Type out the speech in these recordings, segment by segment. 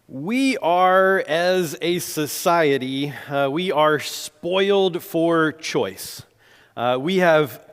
We are, as a society, we are spoiled for choice. We have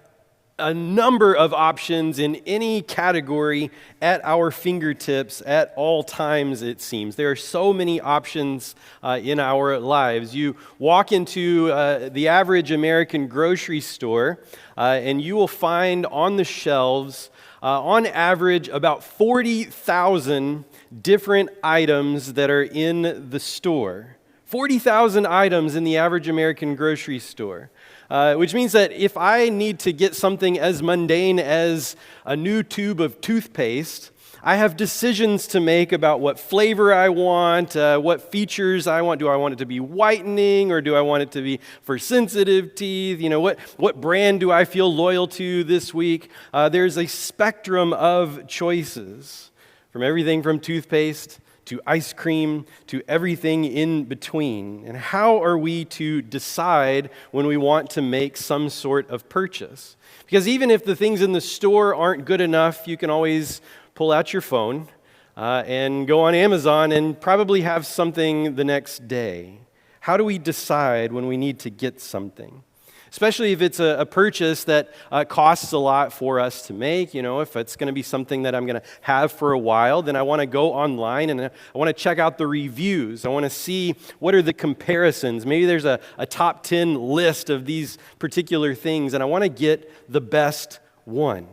a number of options in any category at our fingertips at all times, it seems. There are so many options in our lives. You walk into the average American grocery store, and you will find on the shelves, on average, about 40,000 different items that are in the store. 40,000 items in the average American grocery store. Which means that if I need to get something as mundane as a new tube of toothpaste, I have decisions to make about what flavor I want, what features I want. Do I want it to be whitening, or do I want it to be for sensitive teeth? You know, what brand do I feel loyal to this week? There's a spectrum of choices, from everything from toothpaste to ice cream, to everything in between. And how are we to decide when we want to make some sort of purchase? Because even if the things in the store aren't good enough, you can always pull out your phone and go on Amazon and probably have something the next day. How do we decide when we need to get something? Especially if it's a purchase that costs a lot for us to make. You know, if it's going to be something that I'm going to have for a while, then I want to go online and I want to check out the reviews. I want to see what are the comparisons. Maybe there's a top 10 list of these particular things, and I want to get the best one.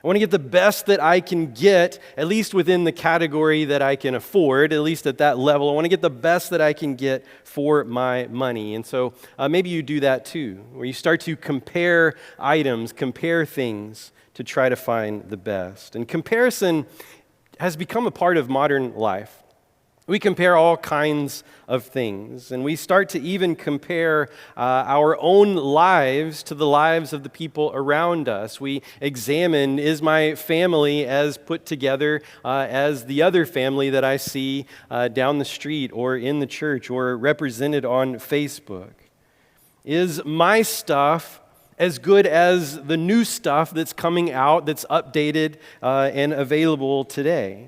I want to get the best that I can get, at least within the category that I can afford, at least at that level. I want to get the best that I can get for my money. And so maybe you do that too, where you start to compare items, compare things to try to find the best. And comparison has become a part of modern life. We compare all kinds of things, and we start to even compare our own lives to the lives of the people around us. We examine, is my family as put together as the other family that I see down the street or in the church or represented on Facebook? Is my stuff as good as the new stuff that's coming out, that's updated and available today?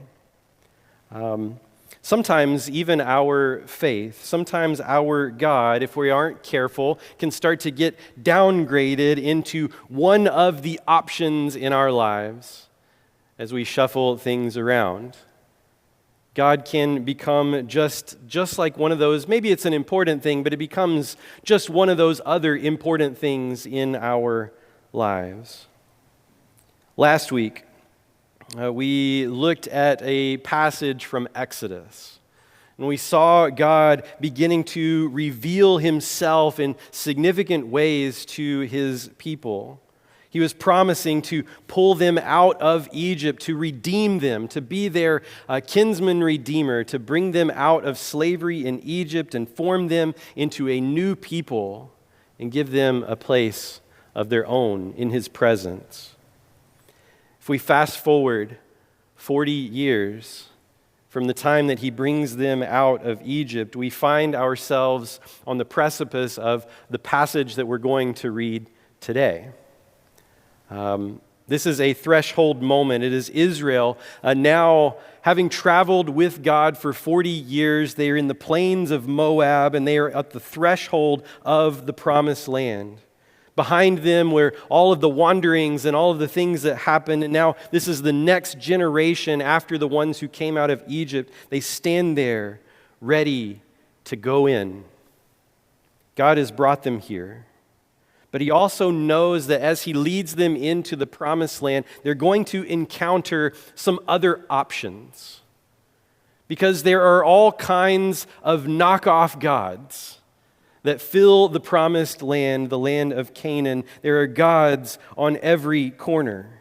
Sometimes even our faith, sometimes our God, if we aren't careful, can start to get downgraded into one of the options in our lives as we shuffle things around. God can become just like one of those, maybe it's an important thing, but it becomes just one of those other important things in our lives. Last week, we looked at a passage from Exodus, and we saw God beginning to reveal himself in significant ways to his people. He was promising to pull them out of Egypt, to redeem them, to be their kinsman redeemer, to bring them out of slavery in Egypt and form them into a new people and give them a place of their own in his presence. If we fast forward 40 years from the time that he brings them out of Egypt, we find ourselves on the precipice of the passage that we're going to read today. This is a threshold moment. It is Israel now having traveled with God for 40 years. They are in the plains of Moab, and they are at the threshold of the promised land. Behind them were all of the wanderings and all of the things that happened. And now this is the next generation after the ones who came out of Egypt. They stand there ready to go in. God has brought them here. But he also knows that as he leads them into the promised land, they're going to encounter some other options. Because there are all kinds of knockoff gods that fill the promised land, the land of Canaan. There are gods on every corner.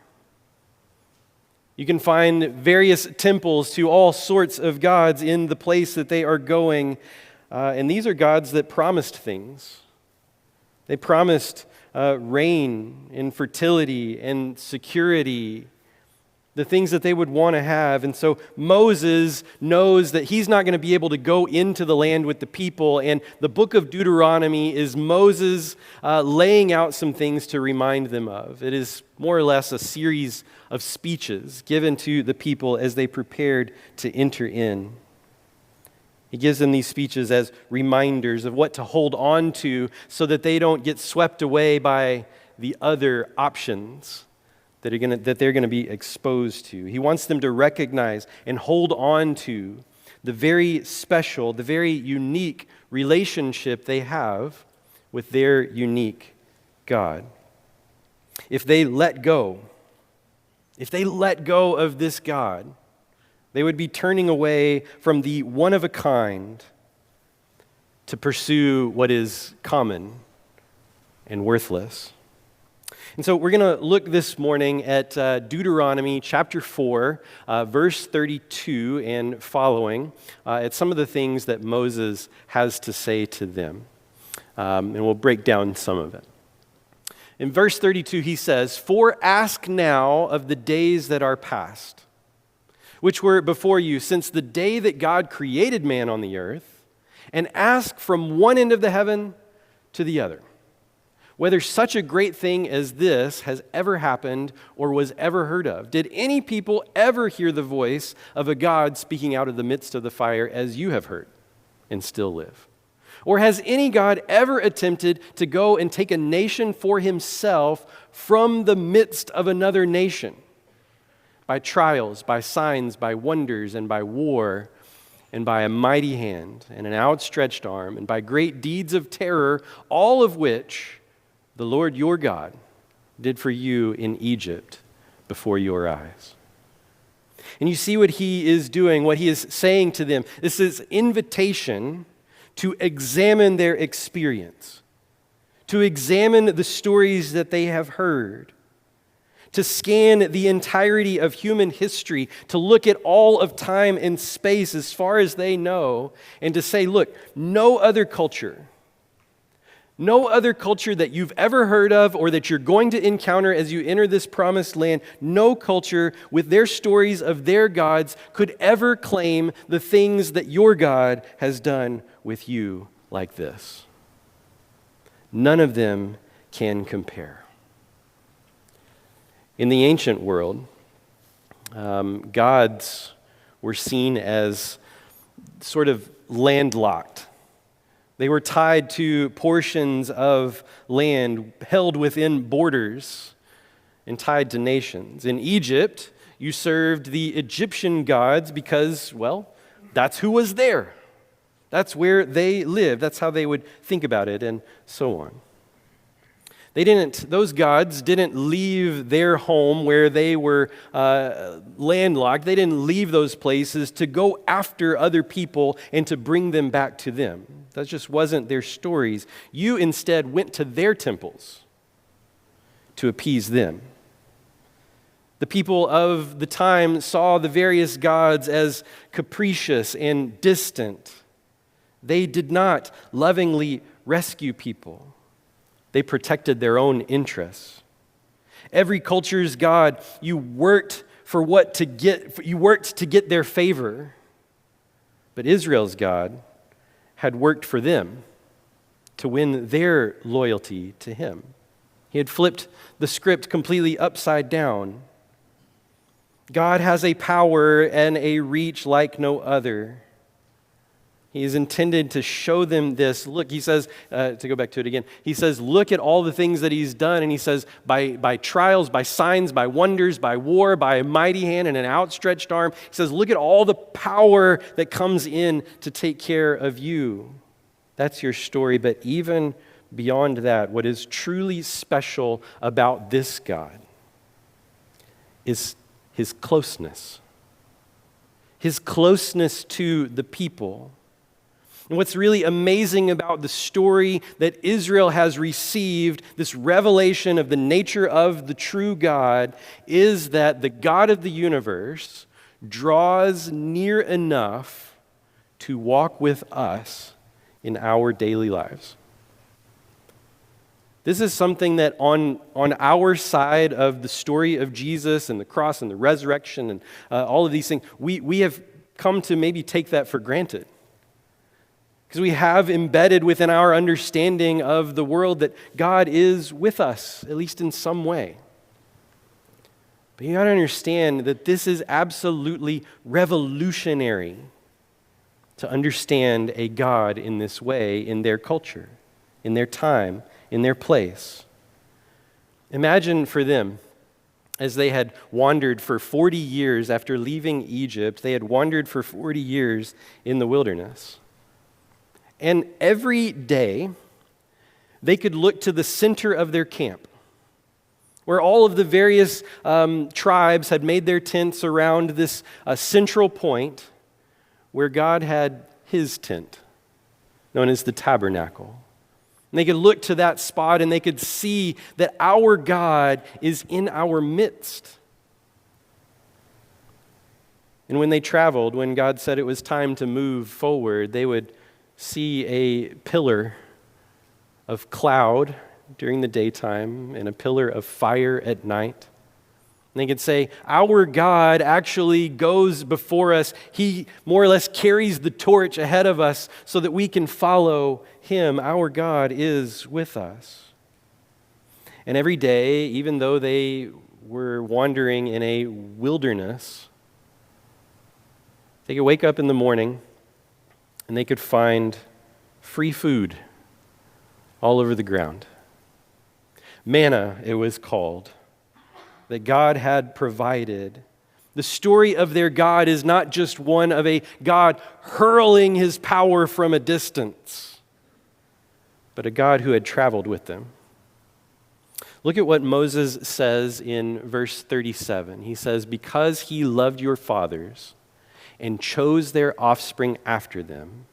You can find various temples to all sorts of gods in the place that they are going. And these are gods that promised things. They promised rain and fertility and security, the things that they would want to have. And so Moses knows that he's not going to be able to go into the land with the people. And the book of Deuteronomy is Moses laying out some things to remind them of. It is more or less a series of speeches given to the people as they prepared to enter in. He gives them these speeches as reminders of what to hold on to so that they don't get swept away by the other options that they're going to be exposed to. He wants them to recognize and hold on to the very special, the very unique relationship they have with their unique God. If they let go of this God, they would be turning away from the one-of-a-kind to pursue what is common and worthless. And so we're going to look this morning at Deuteronomy chapter 4, verse 32 and following, at some of the things that Moses has to say to them. And we'll break down some of it. In verse 32, he says, "For ask now of the days that are past, which were before you, since the day that God created man on the earth, and ask from one end of the heaven to the other, whether such a great thing as this has ever happened or was ever heard of. Did any people ever hear the voice of a God speaking out of the midst of the fire as you have heard and still live? Or has any God ever attempted to go and take a nation for himself from the midst of another nation? By trials, by signs, by wonders, and by war, and by a mighty hand and an outstretched arm, and by great deeds of terror, all of which the Lord your God did for you in Egypt before your eyes." And you see what he is doing, what he is saying to them. This is invitation to examine their experience, to examine the stories that they have heard, to scan the entirety of human history, to look at all of time and space as far as they know, and to say, look, no other culture that you've ever heard of or that you're going to encounter as you enter this promised land, no culture with their stories of their gods could ever claim the things that your God has done with you like this. None of them can compare. In the ancient world, gods were seen as sort of landlocked. They were tied to portions of land held within borders and tied to nations. In Egypt, you served the Egyptian gods because, well, that's who was there. That's where they lived. That's how they would think about it, and so on. Those gods didn't leave their home where they were landlocked. They didn't leave those places to go after other people and to bring them back to them. That just wasn't their stories. You instead went to their temples to appease them. The people of the time saw the various gods as capricious and distant. They did not lovingly rescue people. They protected their own interests. Every culture's god, you worked to get their favor. But Israel's God had worked for them to win their loyalty to him. He had flipped the script completely upside down. God has a power and a reach like no other. He is intended to show them this. Look, he says, to go back to it again, he says, look at all the things that he's done. And he says, by trials, by signs, by wonders, by war, by a mighty hand and an outstretched arm. He says, look at all the power that comes in to take care of you. That's your story. But even beyond that, what is truly special about this God is his closeness. His closeness to the people. And what's really amazing about the story that Israel has received, this revelation of the nature of the true God, is that the God of the universe draws near enough to walk with us in our daily lives. This is something that on our side of the story of Jesus and the cross and the resurrection and all of these things, we have come to maybe take that for granted. Because we have embedded within our understanding of the world that God is with us, at least in some way. But you got to understand that this is absolutely revolutionary. to understand a God in this way in their culture, in their time, in their place. Imagine for them, as they had wandered for 40 years after leaving Egypt, they had wandered for 40 years in the wilderness. And every day, they could look to the center of their camp, where all of the various tribes had made their tents around this central point where God had his tent, known as the tabernacle. And they could look to that spot and they could see that our God is in our midst. And when they traveled, when God said it was time to move forward, they would see a pillar of cloud during the daytime and a pillar of fire at night. And they could say, our God actually goes before us. He more or less carries the torch ahead of us so that we can follow him. Our God is with us. And every day, even though they were wandering in a wilderness, they could wake up in the morning and they could find free food all over the ground. Manna, it was called, that God had provided. The story of their God is not just one of a God hurling his power from a distance, but a God who had traveled with them. Look at what Moses says in verse 37. He says, because he loved your fathers and chose their offspring after them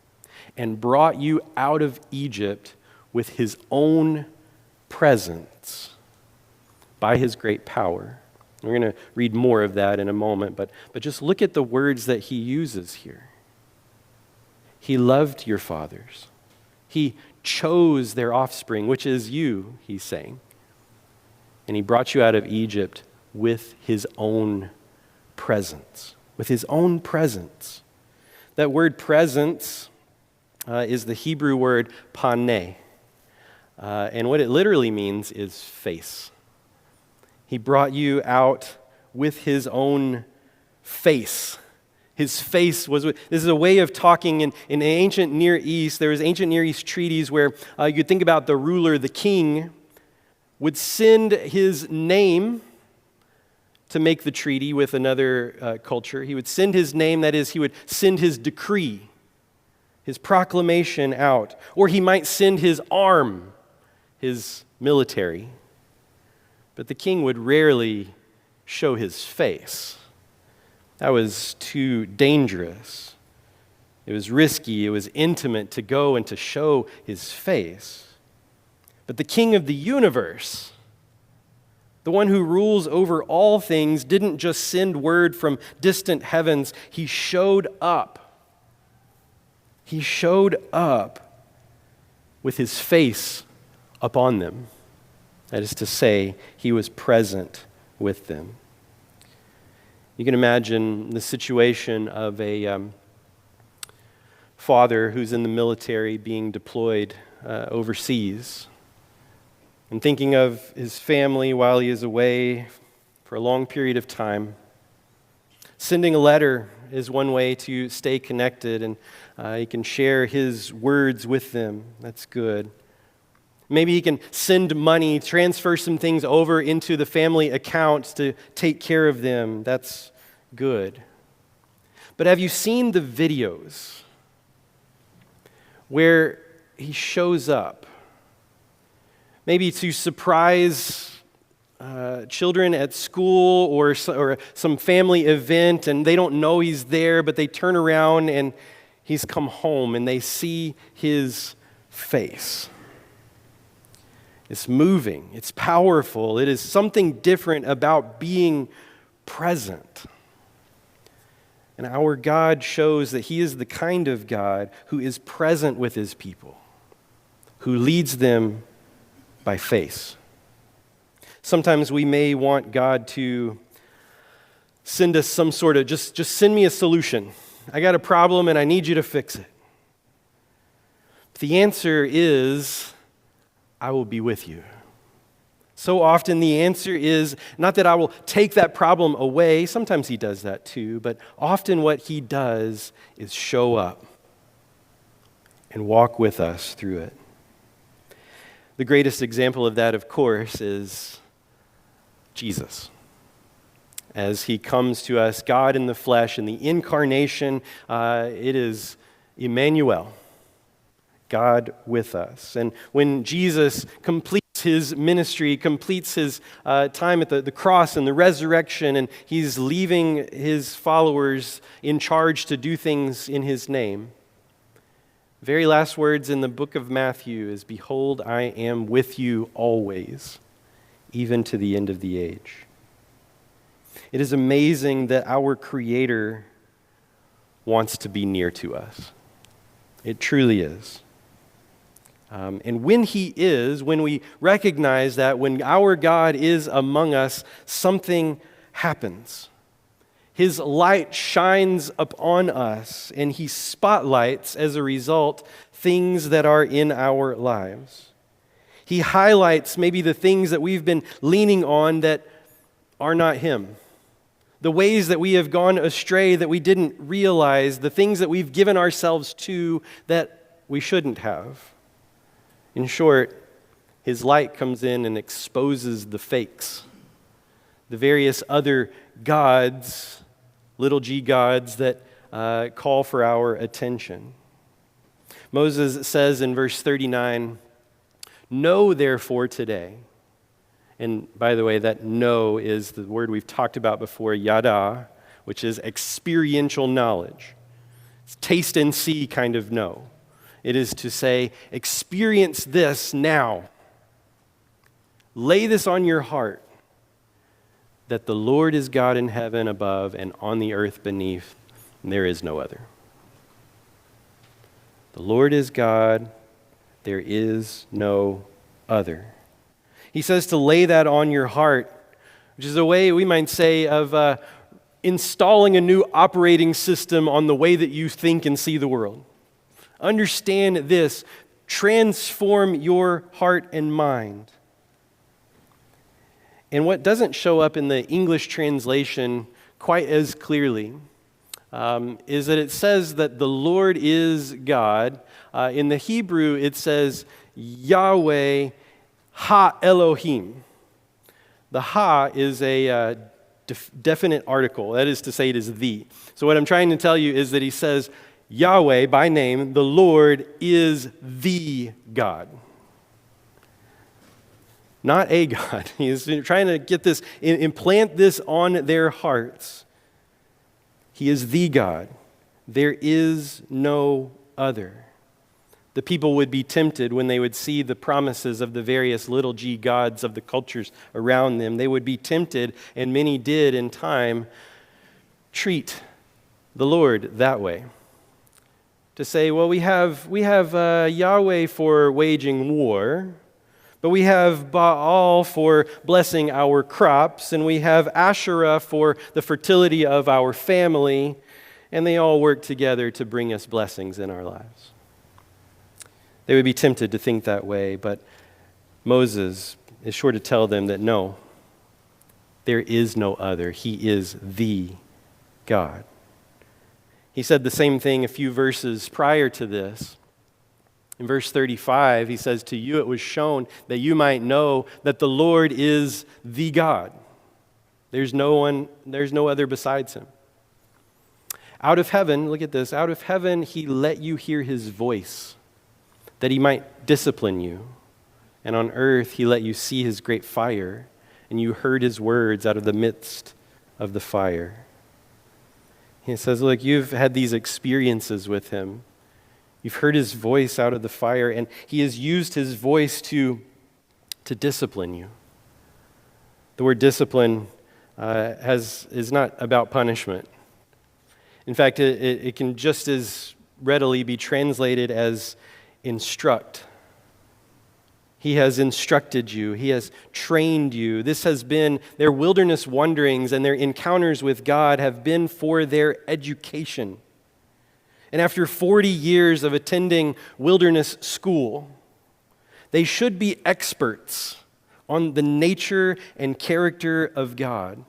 and brought you out of Egypt with his own presence by his great power. We're going to read more of that in a moment, but just look at the words that he uses here. He loved your fathers. He chose their offspring, which is you, he's saying. And he brought you out of Egypt with his own presence. With his own presence. That word presence is the Hebrew word paneh. And what it literally means is face. He brought you out with his own face. His face was, this is a way of talking in the ancient Near East. There was ancient Near East treaties where you could think about the ruler, the king, would send his name to make the treaty with another culture. He would send his name, that is, he would send his decree, his proclamation out. Or he might send his arm, his military. But the king would rarely show his face. That was too dangerous. It was risky, it was intimate to go and to show his face. But the king of the universe, the one who rules over all things, didn't just send word from distant heavens. He showed up. He showed up with his face upon them. That is to say, he was present with them. You can imagine the situation of a father who's in the military being deployed overseas and thinking of his family while he is away for a long period of time. Sending a letter is one way to stay connected, and he can share his words with them. That's good. Maybe he can send money, transfer some things over into the family accounts to take care of them. That's good. But have you seen the videos where he shows up? Maybe to surprise children at school or some family event, and they don't know he's there, but they turn around and he's come home and they see his face. It's moving. It's powerful. It is something different about being present. And our God shows that he is the kind of God who is present with his people, who leads them by face. Sometimes we may want God to send us some sort of, just send me a solution. I got a problem and I need you to fix it. But the answer is, I will be with you. So often the answer is not that I will take that problem away. Sometimes he does that too, but often what he does is show up and walk with us through it. The greatest example of that, of course, is Jesus. As he comes to us, God in the flesh, in the incarnation, it is Emmanuel, God with us. And when Jesus completes his ministry, completes his time at the cross and the resurrection, and he's leaving his followers in charge to do things in his name, very last words in the book of Matthew is, "Behold, I am with you always, even to the end of the age." It is amazing that our Creator wants to be near to us. It truly is. And when he is, when we recognize that, when our God is among us, something happens. His light shines upon us, and he spotlights, as a result, things that are in our lives. He highlights maybe the things that we've been leaning on that are not him. The ways that we have gone astray that we didn't realize, the things that we've given ourselves to that we shouldn't have. In short, his light comes in and exposes the fakes, the various other gods, little g gods that call for our attention. Moses says in verse 39, "Know therefore today," and by the way, that know is the word we've talked about before, yada, which is experiential knowledge. It's taste and see kind of know. It is to say, experience this now. Lay this on your heart, that the Lord is God in heaven above and on the earth beneath, and there is no other. The Lord is God, there is no other. He says to lay that on your heart, which is a way, we might say, of installing a new operating system on the way that you think and see the world. Understand this. Transform your heart and mind. And what doesn't show up in the English translation quite as clearly is that it says that the Lord is God. In the Hebrew, it says Yahweh Ha Elohim. The Ha is a definite article. That is to say, it is the. So what I'm trying to tell you is that he says, Yahweh, by name, the Lord is the God. Not a God. He's trying to get this, implant this on their hearts. He is the God. There is no other. The people would be tempted when they would see the promises of the various little g gods of the cultures around them. They would be tempted, and many did in time, treat the Lord that way. To say, well, we have Yahweh for waging war, but we have Baal for blessing our crops, and we have Asherah for the fertility of our family, and they all work together to bring us blessings in our lives. They would be tempted to think that way, but Moses is sure to tell them that no, there is no other. He is the God. He said the same thing a few verses prior to this. In verse 35, he says, "To you it was shown that you might know that the Lord is the God. There's no other besides him. Out of heaven," look at this, "out of heaven he let you hear his voice, that he might discipline you. And on earth he let you see his great fire, and you heard his words out of the midst of the fire." He says, look, you've had these experiences with him. You've heard his voice out of the fire, and he has used his voice to discipline you. The word discipline is not about punishment. In fact, it can just as readily be translated as instruct. He has instructed you. He has trained you. This has been their wilderness wanderings, and their encounters with God have been for their education. And after 40 years of attending wilderness school, they should be experts on the nature and character of God.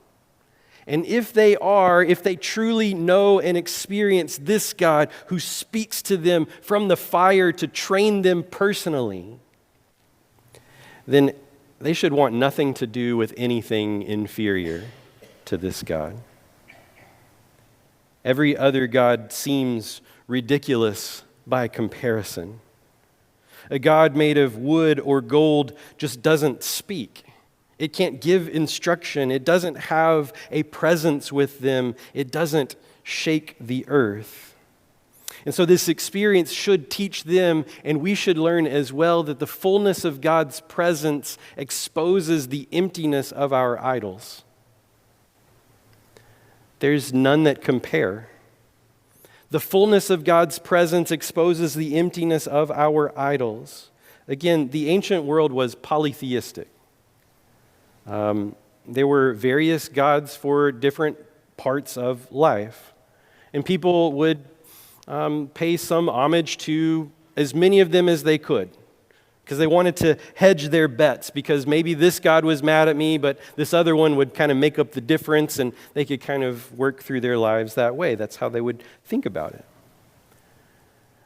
And if they truly know and experience this God who speaks to them from the fire to train them personally, then they should want nothing to do with anything inferior to this God. Every other God seems ridiculous by comparison. A God made of wood or gold just doesn't speak. It can't give instruction. It doesn't have a presence with them. It doesn't shake the earth. And so this experience should teach them, and we should learn as well, that the fullness of God's presence exposes the emptiness of our idols. There's none that compare. The fullness of God's presence exposes the emptiness of our idols. Again, the ancient world was polytheistic. There were various gods for different parts of life. And people would pay some homage to as many of them as they could, because they wanted to hedge their bets, because maybe this God was mad at me, but this other one would kind of make up the difference, and they could kind of work through their lives that way. That's how they would think about it.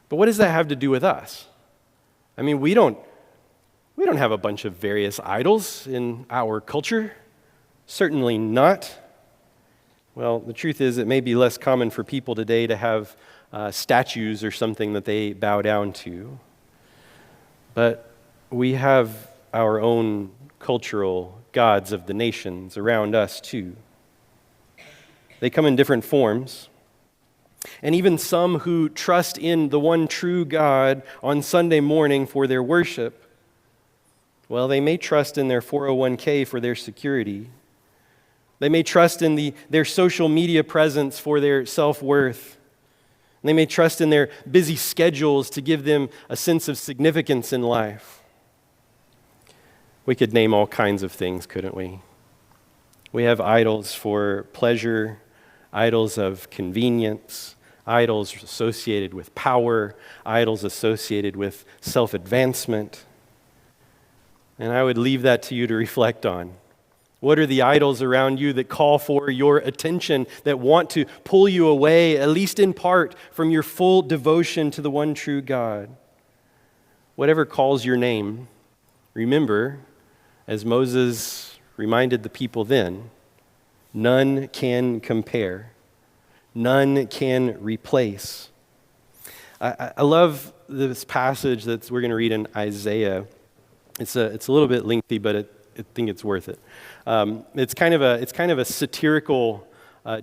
But what does that have to do with us? I mean, we don't have a bunch of various idols in our culture. Certainly not. Well, the truth is it may be less common for people today to have statues or something that they bow down to. But we have our own cultural gods of the nations around us too. They come in different forms. And even some who trust in the one true God on Sunday morning for their worship, well, they may trust in their 401k for their security. They may trust in their social media presence for their self-worth. They may trust in their busy schedules to give them a sense of significance in life. We could name all kinds of things, couldn't we? We have idols for pleasure, idols of convenience, idols associated with power, idols associated with self-advancement. And I would leave that to you to reflect on. What are the idols around you that call for your attention, that want to pull you away, at least in part, from your full devotion to the one true God? Whatever calls your name, remember, as Moses reminded the people then, none can compare. None can replace. I love this passage that we're going to read in Isaiah. It's a little bit lengthy, but I think it's worth it. It's kind of a satirical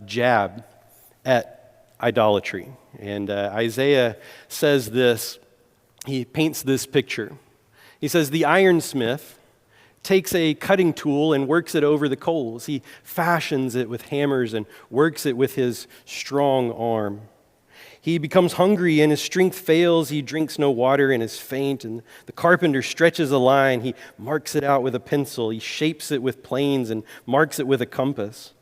jab at idolatry. And Isaiah says this. He paints this picture. He says, "The ironsmith takes a cutting tool and works it over the coals. He fashions it with hammers and works it with his strong arm. He becomes hungry and his strength fails. He drinks no water and is faint. And the carpenter stretches a line. He marks it out with a pencil. He shapes it with planes and marks it with a compass.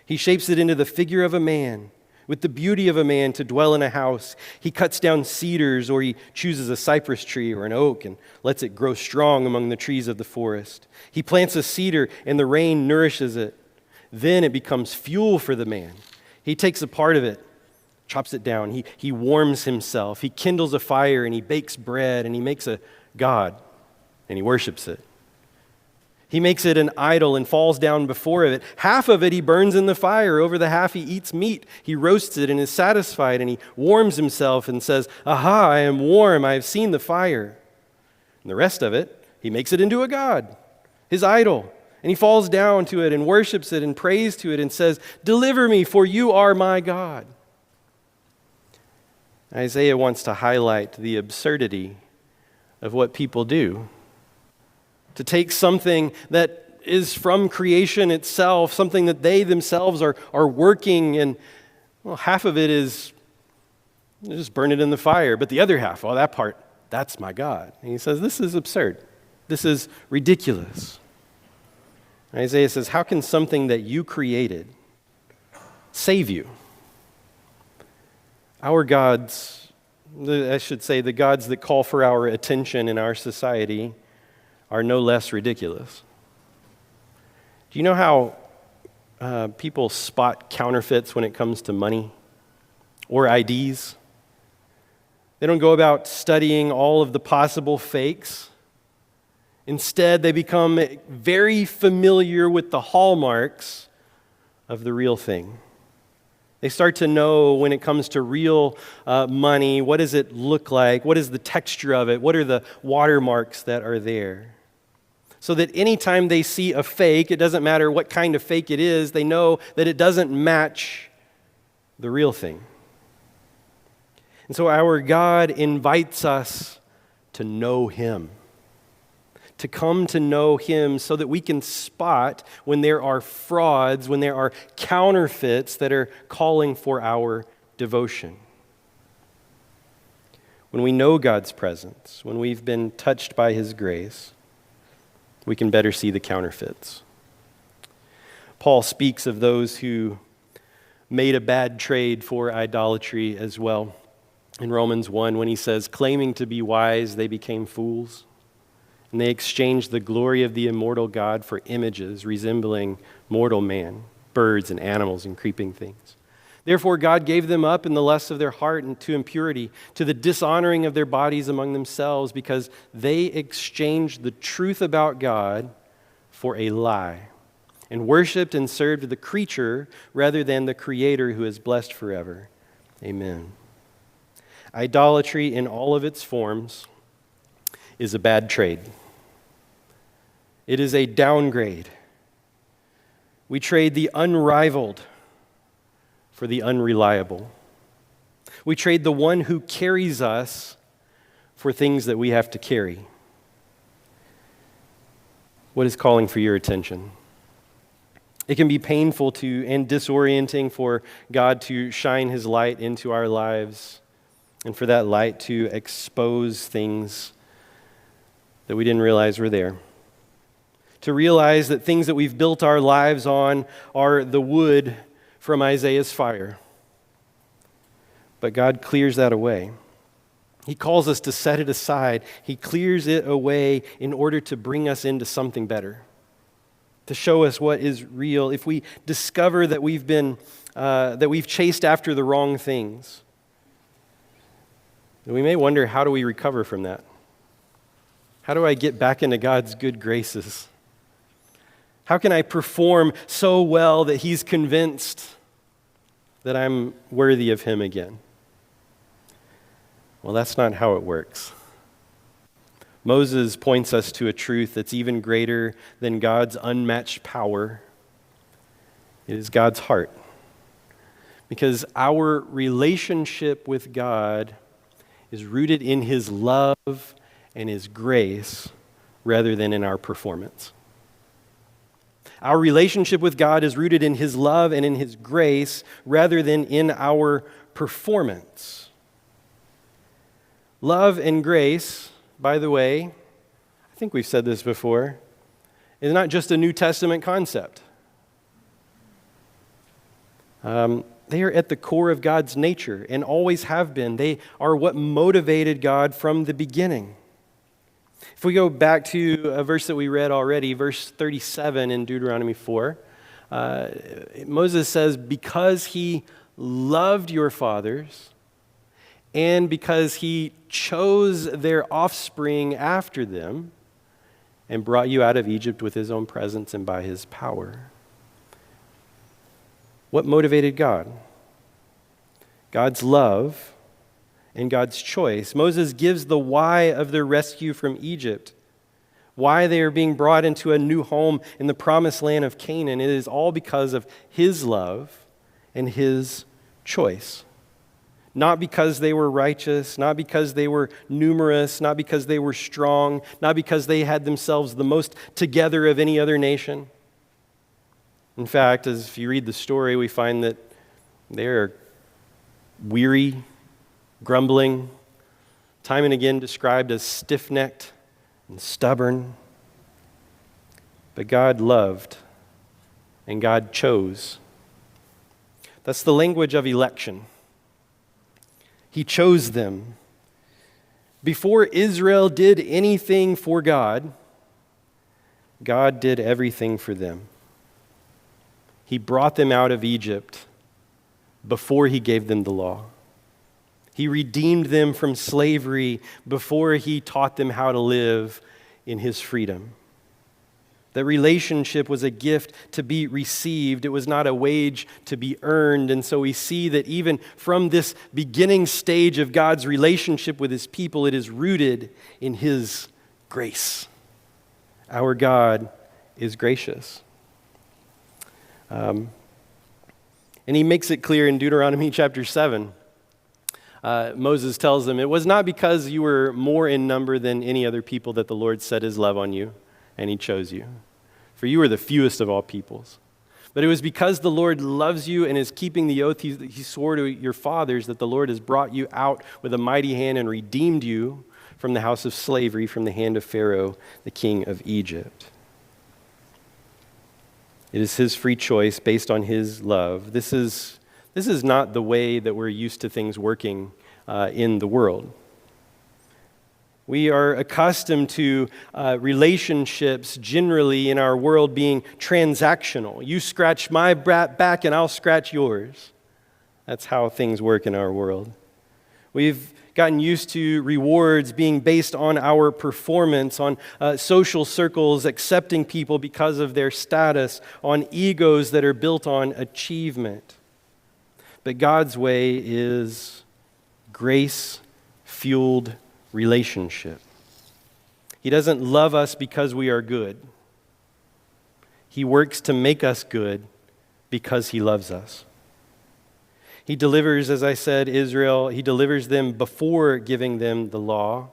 He shapes it into the figure of a man, with the beauty of a man to dwell in a house. He cuts down cedars, or he chooses a cypress tree or an oak and lets it grow strong among the trees of the forest. He plants a cedar and the rain nourishes it. Then it becomes fuel for the man. He takes a part of it, chops it down. He warms himself. He kindles a fire and he bakes bread and he makes a god and he worships it. He makes it an idol and falls down before it. Half of it he burns in the fire. Over the half he eats meat. He roasts it and is satisfied, and he warms himself and says, 'Aha, I am warm. I have seen the fire.' And the rest of it, he makes it into a god, his idol. And he falls down to it and worships it and prays to it and says, 'Deliver me, for you are my God.'" Isaiah wants to highlight the absurdity of what people do. To take something that is from creation itself, something that they themselves are working, and half of it is just burn it in the fire, but the other half, that part, that's my God. And he says, this is absurd. This is ridiculous. And Isaiah says, how can something that you created save you? Our gods, the gods that call for our attention in our society, are no less ridiculous. Do you know how people spot counterfeits when it comes to money or IDs. They don't go about studying all of the possible fakes. Instead, they become very familiar with the hallmarks of the real thing. They start to know when it comes to real money, what does it look like? What is the texture of it? What are the watermarks that are there? So that anytime they see a fake, it doesn't matter what kind of fake it is, they know that it doesn't match the real thing. And so our God invites us to know Him, to come to know Him so that we can spot when there are frauds, when there are counterfeits that are calling for our devotion. When we know God's presence, when we've been touched by His grace, we can better see the counterfeits. Paul speaks of those who made a bad trade for idolatry as well. In Romans 1, when he says, claiming to be wise, they became fools. And they exchanged the glory of the immortal God for images resembling mortal man, birds and animals and creeping things. Therefore God gave them up in the lusts of their heart and to impurity, to the dishonoring of their bodies among themselves, because they exchanged the truth about God for a lie, and worshipped and served the creature rather than the Creator, who is blessed forever. Amen. Idolatry in all of its forms is a bad trade. It is a downgrade. We trade the unrivaled for the unreliable. We trade the one who carries us for things that we have to carry. What is calling for your attention? It can be painful and disorienting for God to shine His light into our lives and for that light to expose things that we didn't realize were there. To realize that things that we've built our lives on are the wood from Isaiah's fire. But God clears that away. He calls us to set it aside. He clears it away in order to bring us into something better, to show us what is real. If we discover that we've chased after the wrong things, then we may wonder, how do we recover from that? How do I get back into God's good graces? How can I perform so well that He's convinced that I'm worthy of Him again? Well, that's not how it works. Moses points us to a truth that's even greater than God's unmatched power. It is God's heart. Because our relationship with God is rooted in His love and His grace rather than in our performance. Our relationship with God is rooted in His love and in His grace rather than in our performance. Love and grace, by the way, I think we've said this before, is not just a New Testament concept. They are at the core of God's nature and always have been. They are what motivated God from the beginning. If we go back to a verse that we read already, verse 37 in Deuteronomy 4, Moses says, because He loved your fathers and because He chose their offspring after them and brought you out of Egypt with His own presence and by His power. What motivated God? God's love and God's choice. Moses gives the why of their rescue from Egypt, why they are being brought into a new home in the promised land of Canaan. It is all because of His love and His choice. Not because they were righteous, not because they were numerous, not because they were strong, not because they had themselves the most together of any other nation. In fact, as if you read the story, we find that they are weary, grumbling, time and again described as stiff-necked and stubborn. But God loved and God chose. That's the language of election. He chose them. Before Israel did anything for God, God did everything for them. He brought them out of Egypt before he gave them the law. He redeemed them from slavery before he taught them how to live in his freedom. That relationship was a gift to be received. It was not a wage to be earned. And so we see that even from this beginning stage of God's relationship with his people, it is rooted in his grace. Our God is gracious. And he makes it clear in Deuteronomy chapter 7. Moses tells them, "It was not because you were more in number than any other people that the Lord set his love on you, and he chose you. For you are the fewest of all peoples. But it was because the Lord loves you and is keeping the oath he swore to your fathers that the Lord has brought you out with a mighty hand and redeemed you from the house of slavery, from the hand of Pharaoh, the king of Egypt." It is his free choice based on his love. This is not the way that we're used to things working in the world. We are accustomed to relationships generally in our world being transactional. You scratch my back and I'll scratch yours. That's how things work in our world. We've gotten used to rewards being based on our performance, on social circles accepting people because of their status, on egos that are built on achievement. But God's way is grace-fueled relationship. He doesn't love us because we are good. He works to make us good because he loves us. He delivers, as I said, Israel. He delivers them before giving them the law.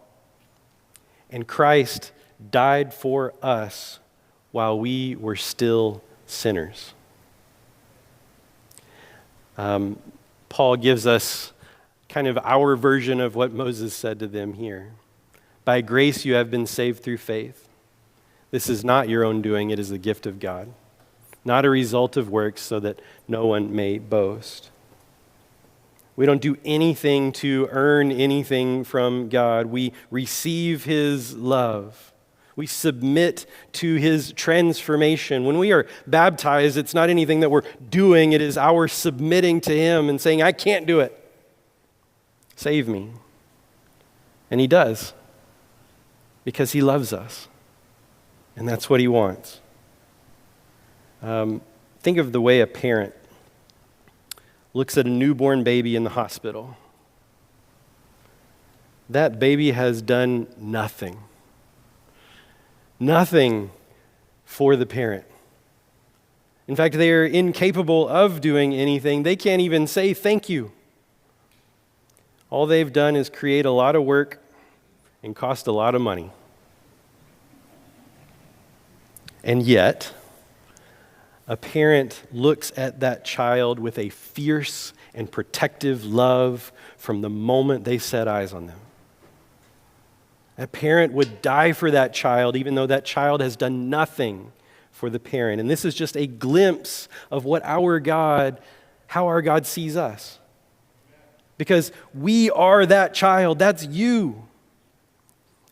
And Christ died for us while we were still sinners. Paul gives us kind of our version of what Moses said to them here. By grace you have been saved through faith. This is not your own doing, it is the gift of God, not a result of works, so that no one may boast. We don't do anything to earn anything from God. We receive his love. We submit to his transformation. When we are baptized, it's not anything that we're doing, it is our submitting to him and saying, "I can't do it. Save me." And he does, because he loves us. And that's what he wants. Think of the way a parent looks at a newborn baby in the hospital. That baby has done nothing. Nothing for the parent. In fact, they are incapable of doing anything. They can't even say thank you. All they've done is create a lot of work and cost a lot of money. And yet, a parent looks at that child with a fierce and protective love from the moment they set eyes on them. A parent would die for that child, even though that child has done nothing for the parent. And this is just a glimpse of what how our God sees us. Because we are that child, that's you.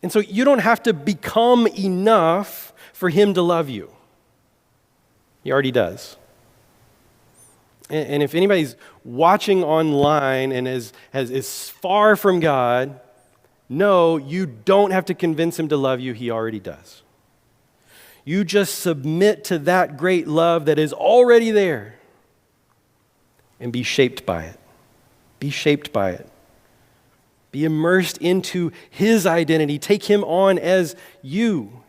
And so you don't have to become enough for him to love you. He already does. And if anybody's watching online and is far from God, no, you don't have to convince him to love you. He already does. You just submit to that great love that is already there and be shaped by it. Be shaped by it. Be immersed into his identity. Take him on as you.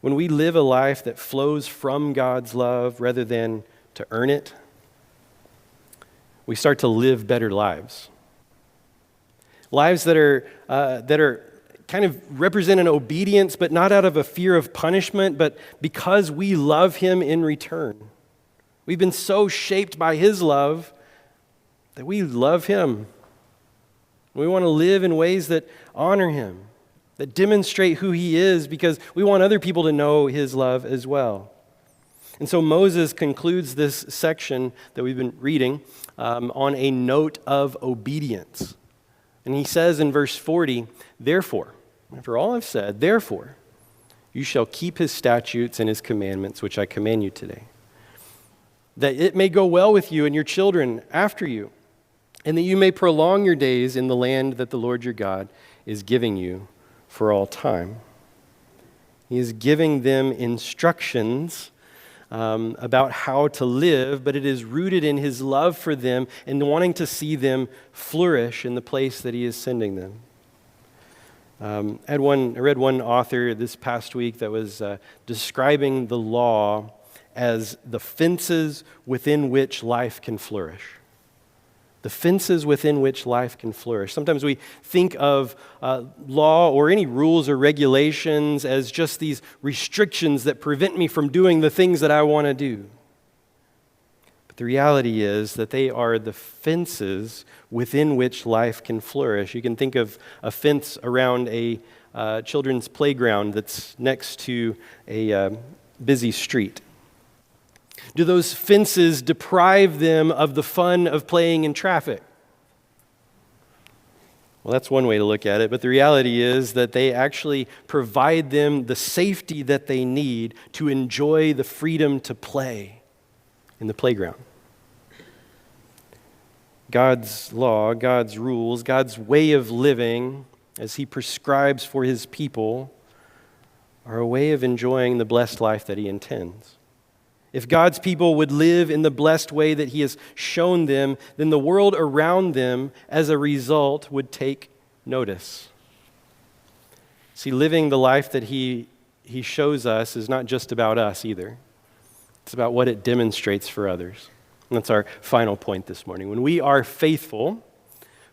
When we live a life that flows from God's love rather than to earn it, we start to live better lives. Lives that are kind of represent an obedience, but not out of a fear of punishment, but because we love him in return. We've been so shaped by his love that we love him. We want to live in ways that honor him, that demonstrate who he is, because we want other people to know his love as well. And so Moses concludes this section that we've been reading on a note of obedience. And he says in verse 40, "Therefore," after all I've said, "therefore, you shall keep his statutes and his commandments, which I command you today, that it may go well with you and your children after you, and that you may prolong your days in the land that the Lord your God is giving you for all time. He is giving them instructions about how to live, but it is rooted in his love for them and wanting to see them flourish in the place that he is sending them. I read one author this past week that was describing the law as the fences within which life can flourish. The fences within which life can flourish. Sometimes we think of law or any rules or regulations as just these restrictions that prevent me from doing the things that I want to do. But the reality is that they are the fences within which life can flourish. You can think of a fence around a children's playground that's next to a busy street. Do those fences deprive them of the fun of playing in traffic? Well, that's one way to look at it, but the reality is that they actually provide them the safety that they need to enjoy the freedom to play in the playground. God's law, God's rules, God's way of living, as he prescribes for his people, are a way of enjoying the blessed life that he intends. If God's people would live in the blessed way that he has shown them, then the world around them, as a result, would take notice. See, living the life that he shows us is not just about us either. It's about what it demonstrates for others. And that's our final point this morning. When we are faithful,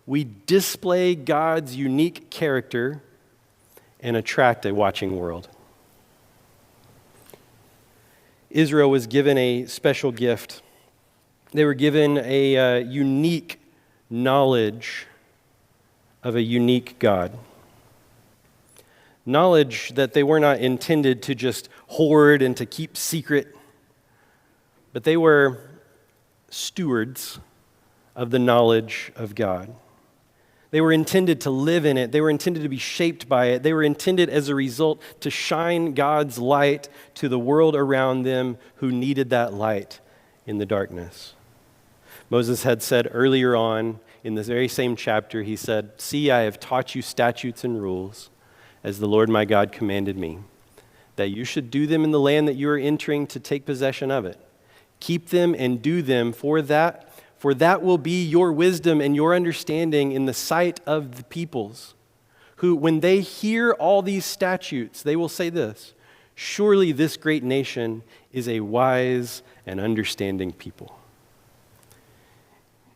we display God's unique character and attract a watching world. Israel was given a special gift. They were given a unique knowledge of a unique God. Knowledge that they were not intended to just hoard and to keep secret, but they were stewards of the knowledge of God. They were intended to live in it. They were intended to be shaped by it. They were intended as a result to shine God's light to the world around them who needed that light in the darkness. Moses had said earlier on in this very same chapter, he said, "See, I have taught you statutes and rules as the Lord my God commanded me, that you should do them in the land that you are entering to take possession of it. Keep them and do them, for that will be your wisdom and your understanding in the sight of the peoples, who, when they hear all these statutes, they will say this, surely this great nation is a wise and understanding people."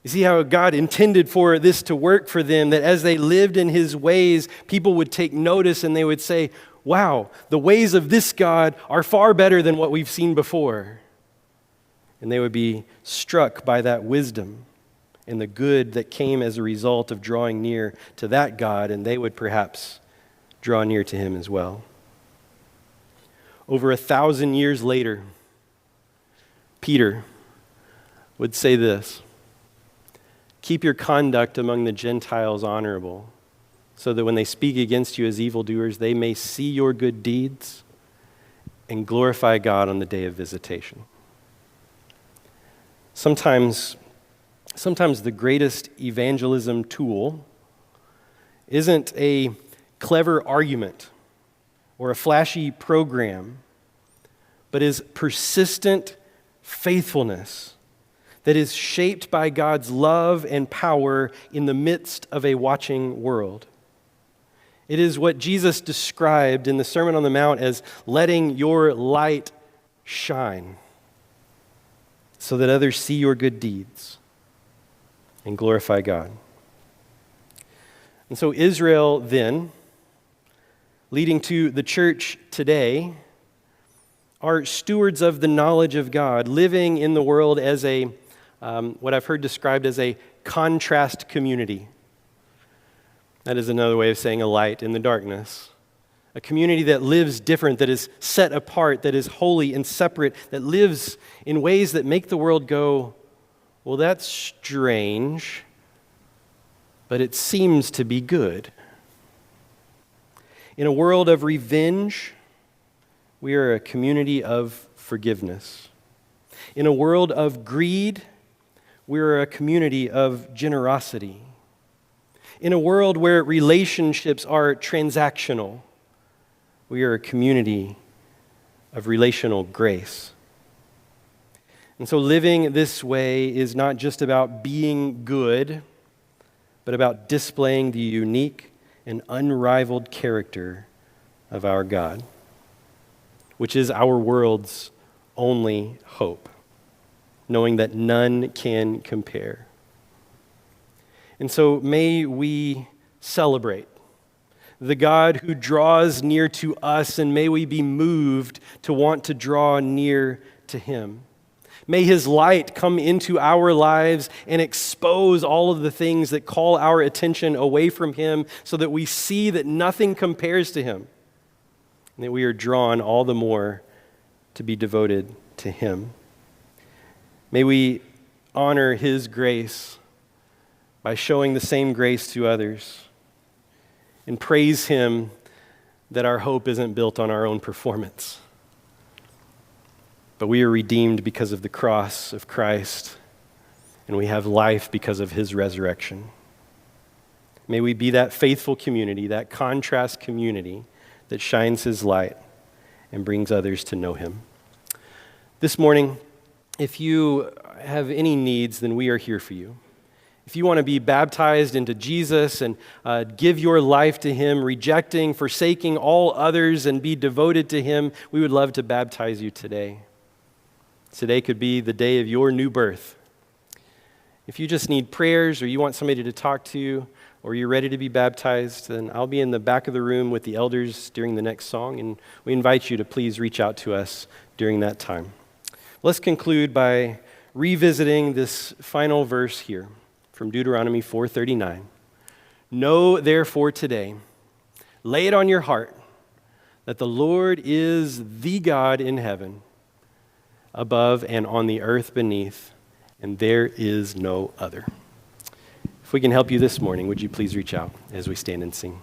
You see how God intended for this to work for them, that as they lived in his ways, people would take notice and they would say, wow, the ways of this God are far better than what we've seen before. And they would be struck by that wisdom and the good that came as a result of drawing near to that God, and they would perhaps draw near to him as well. Over 1,000 years later, Peter would say this, "Keep your conduct among the Gentiles honorable, so that when they speak against you as evildoers, they may see your good deeds and glorify God on the day of visitation." Sometimes the greatest evangelism tool isn't a clever argument or a flashy program, but is persistent faithfulness that is shaped by God's love and power in the midst of a watching world. It is what Jesus described in the Sermon on the Mount as letting your light shine, so that others see your good deeds and glorify God. And so Israel then, leading to the church today, are stewards of the knowledge of God, living in the world as a, what I've heard described as a contrast community. That is another way of saying a light in the darkness. A community that lives different, that is set apart, that is holy and separate, that lives in ways that make the world go, well, that's strange, but it seems to be good. In a world of revenge, We are a community of forgiveness. In a world of greed, we are a community of generosity. In a world where relationships are transactional, we are a community of relational grace. And so living this way is not just about being good, but about displaying the unique and unrivaled character of our God, which is our world's only hope, knowing that none can compare. And so may we celebrate the God who draws near to us, and may we be moved to want to draw near to him. May his light come into our lives and expose all of the things that call our attention away from him so that we see that nothing compares to him, and that we are drawn all the more to be devoted to him. May we honor his grace by showing the same grace to others, and praise him that our hope isn't built on our own performance, but we are redeemed because of the cross of Christ, and we have life because of his resurrection. May we be that faithful community, that contrast community that shines his light and brings others to know him. This morning, if you have any needs, then we are here for you. If you want to be baptized into Jesus and give your life to him, rejecting, forsaking all others and be devoted to him, we would love to baptize you today. Today could be the day of your new birth. If you just need prayers or you want somebody to talk to you or you're ready to be baptized, then I'll be in the back of the room with the elders during the next song, and we invite you to please reach out to us during that time. Let's conclude by revisiting this final verse here from Deuteronomy 4:39. Know therefore today, lay it on your heart, that the Lord is the God in heaven, above and on the earth beneath, and there is no other. If we can help you this morning, would you please reach out as we stand and sing?